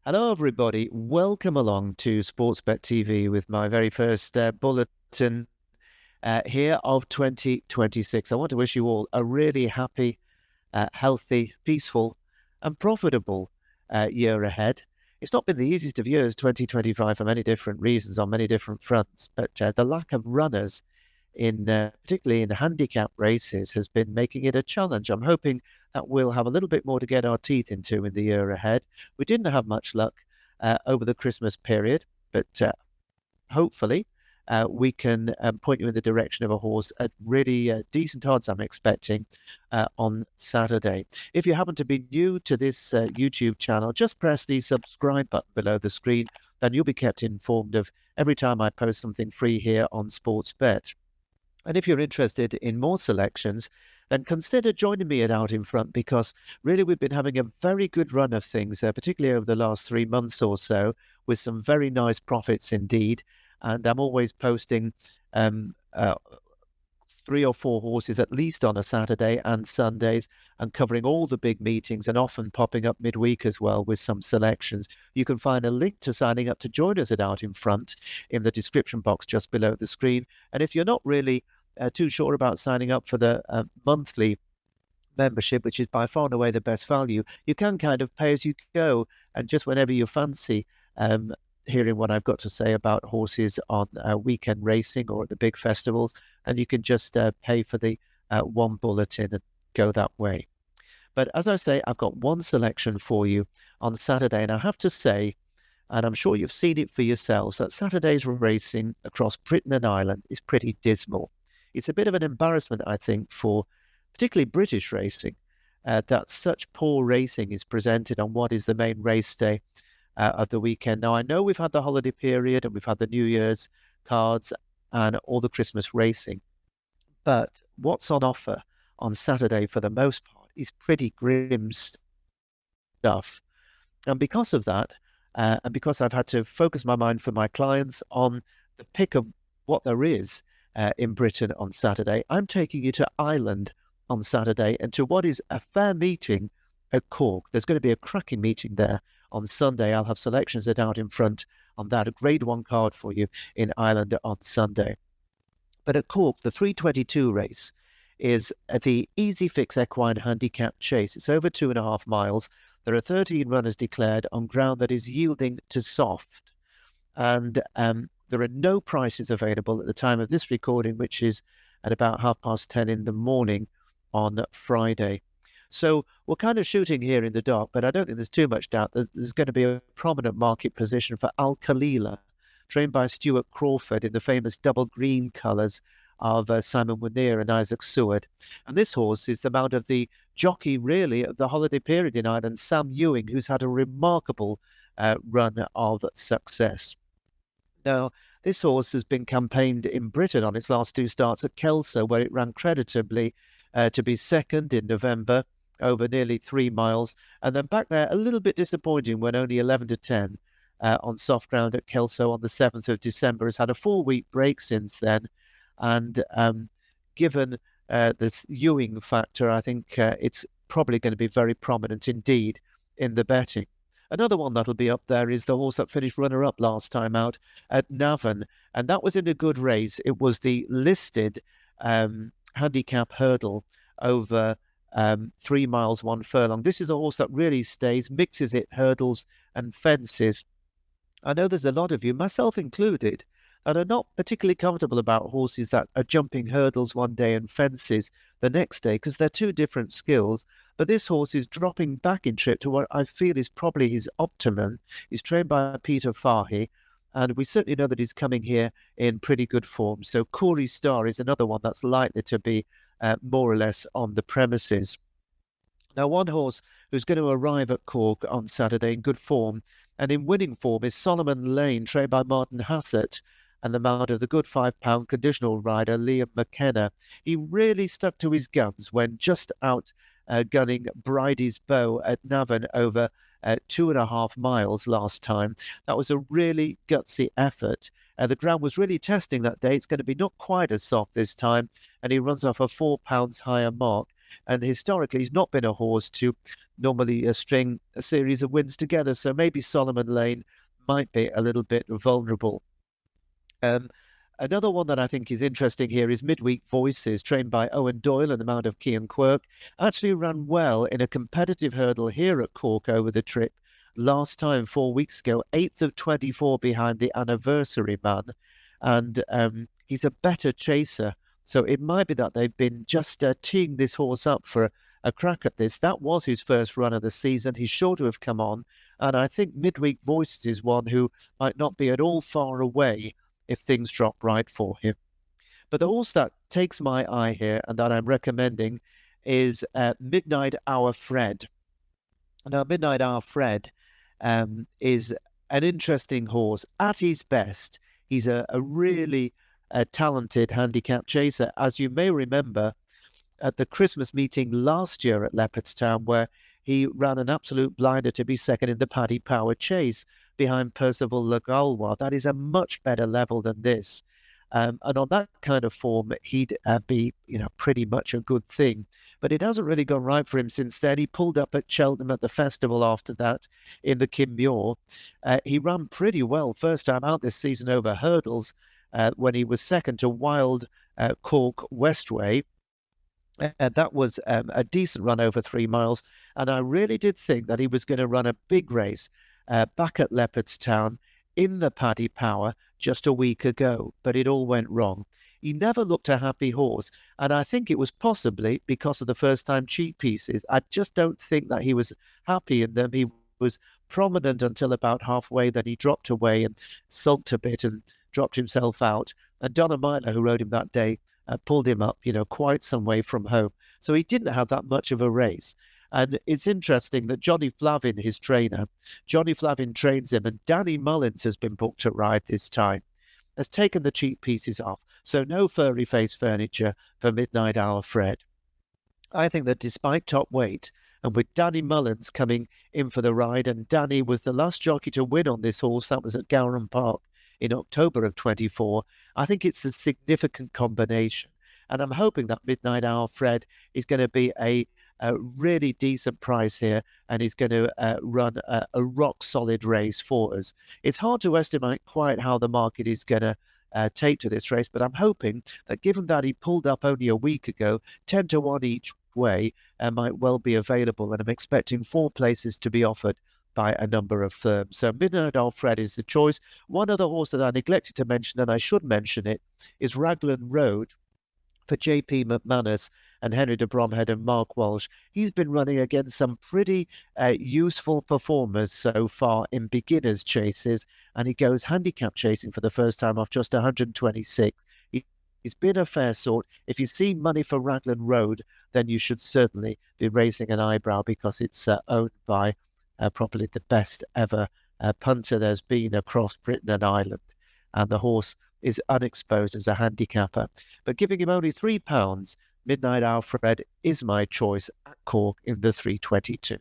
Hello, everybody. Welcome along to Sportsbet TV with my very first bulletin here of 2026. I want to wish you all a really happy, healthy, peaceful, and profitable year ahead. It's not been the easiest of years, 2025, for many different reasons on many different fronts, but the lack of runners particularly in the handicap races has been making it a challenge. I'm hoping that we'll have a little bit more to get our teeth into in the year ahead. We didn't have much luck over the Christmas period, but hopefully we can point you in the direction of a horse at really decent odds, I'm expecting, on Saturday. If you happen to be new to this YouTube channel, just press the subscribe button below the screen, then you'll be kept informed of every time I post something free here on Sportsbet. And if you're interested in more selections, then consider joining me at Out in Front, because really we've been having a very good run of things, particularly over the last 3 months or so, with some very nice profits indeed. And I'm always posting 3 or 4 horses at least on a Saturday and Sundays, and covering all the big meetings, and often popping up midweek as well with some selections. You can find a link to signing up to join us at Out in Front in the description box just below the screen. And if you're not really too sure about signing up for the monthly membership, which is by far and away the best value, you can kind of pay as you go, and just whenever you fancy hearing what I've got to say about horses on weekend racing or at the big festivals, and you can just pay for the one bulletin and go that way. But as I say, I've got one selection for you on Saturday, and I have to say, and I'm sure you've seen it for yourselves, that Saturday's racing across Britain and Ireland is pretty dismal. It's a bit of an embarrassment, I think, for particularly British racing, that such poor racing is presented on what is the main race day of the weekend. Now, I know we've had the holiday period and we've had the New Year's cards and all the Christmas racing, but what's on offer on Saturday for the most part is pretty grim stuff. And because of that, and because I've had to focus my mind for my clients on the pick of what there is in Britain on Saturday, I'm taking you to Ireland on Saturday and to what is a fair meeting at Cork. There's going to be a cracking meeting there on Sunday. I'll have selections at Out in Front on that, a Grade 1 card for you in Ireland on Sunday. But at Cork, the 322 race is the Easy Fix Equine Handicap Chase. It's over 2.5 miles. There are 13 runners declared on ground that is yielding to soft. And there are no prices available at the time of this recording, which is at about 10:30 in the morning on Friday. So we're kind of shooting here in the dark, but I don't think there's too much doubt that there's going to be a prominent market position for Al Khalila, trained by Stuart Crawford in the famous double green colours of Simon Wanneer and Isaac Seward. And this horse is the mount of the jockey, really, of the holiday period in Ireland, Sam Ewing, who's had a remarkable run of success. Now, this horse has been campaigned in Britain on its last 2 starts at Kelso, where it ran creditably to be second in November over nearly 3 miles, and then back there a little bit disappointing when only 11-10 on soft ground at Kelso on the 7th of December. Has had a 4-week break since then, and given this Ewing factor, I think it's probably going to be very prominent indeed in the betting. Another one that'll be up there is the horse that finished runner-up last time out at Navan, and that was in a good race. It was the listed handicap hurdle over 3 miles, 1 furlong. This is a horse that really stays, mixes it, hurdles and fences. I know there's a lot of you, myself included, and are not particularly comfortable about horses that are jumping hurdles one day and fences the next day, because they're 2 different skills. But this horse is dropping back in trip to what I feel is probably his optimum. He's trained by Peter Fahy, and we certainly know that he's coming here in pretty good form. So Corey Star is another one that's likely to be more or less on the premises. Now, one horse who's going to arrive at Cork on Saturday in good form and in winning form is Solomon Lane, trained by Martin Hassett, and the mount of the good £5 conditional rider Liam McKenna. He really stuck to his guns when just out gunning Bridie's Bow at Navan over 2.5 miles last time. That was a really gutsy effort. The ground was really testing that day. It's going to be not quite as soft this time, and he runs off a £4 higher mark. And historically, he's not been a horse to normally string a series of wins together. So maybe Solomon Lane might be a little bit vulnerable. Another one that I think is interesting here is Midweek Voices, trained by Owen Doyle and the Mount of Cian Quirk. Actually ran well in a competitive hurdle here at Cork over the trip last time 4 weeks ago, 8th of 24 behind the anniversary man. And he's a better chaser. So it might be that they've been just teeing this horse up for a crack at this. That was his first run of the season. He's sure to have come on. And I think Midweek Voices is one who might not be at all far away if things drop right for him. But the horse that takes my eye here and that I'm recommending is Midnight Hour Fred. Now, Midnight Hour Fred is an interesting horse. At his best, he's a really talented handicap chaser. As you may remember, at the Christmas meeting last year at Leopardstown, where he ran an absolute blinder to be second in the Paddy Power Chase behind Percival Le Gaulois. That is a much better level than this. And on that kind of form, he'd be, pretty much a good thing. But it hasn't really gone right for him since then. He pulled up at Cheltenham at the festival after that in the Kinmure. He ran pretty well first time out this season over hurdles when he was second to Wild Cork Westway. That was a decent run over 3 miles. And I really did think that he was going to run a big race back at Leopardstown in the Paddy Power just a week ago, but it all went wrong. He never looked a happy horse, and I think it was possibly because of the first-time cheek pieces. I just don't think that he was happy in them. He was prominent until about halfway, then he dropped away and sulked a bit and dropped himself out. And Donna Myler, who rode him that day, pulled him up, quite some way from home. So he didn't have that much of a race. And it's interesting that Johnny Flavin, his trainer, Johnny Flavin trains him, and Danny Mullins has been booked to ride this time, has taken the cheek pieces off. So no furry face furniture for Midnight Hour Fred. I think that despite top weight, and with Danny Mullins coming in for the ride, and Danny was the last jockey to win on this horse, that was at Gowran Park in October of 24, I think it's a significant combination. And I'm hoping that Midnight Hour Fred is going to be a really decent price here, and he's going to run a rock-solid race for us. It's hard to estimate quite how the market is going to take to this race, but I'm hoping that given that he pulled up only a week ago, 10 to 1 each way might well be available, and I'm expecting 4 places to be offered by a number of firms. So Midnight Hour Fred is the choice. One other horse that I neglected to mention, and I should mention it, is Raglan Road for J.P. McManus and Henry de Bromhead and Mark Walsh. He's been running against some pretty useful performers so far in beginners chases, and he goes handicap chasing for the first time off just 126. He's been a fair sort. If you see money for Raglan Road, then you should certainly be raising an eyebrow, because it's owned by probably the best ever punter there's been across Britain and Ireland. And the horse is unexposed as a handicapper. But giving him only £3, Midnight Hour Fred is my choice at Cork in the 322.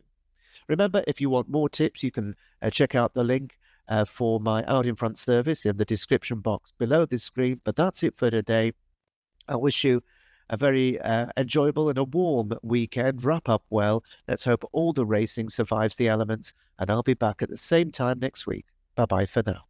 Remember, if you want more tips, you can check out the link for my out in front service in the description box below this screen. But that's it for today. I wish you a very enjoyable and a warm weekend. Wrap up well. Let's hope all the racing survives the elements, and I'll be back at the same time next week. Bye-bye for now.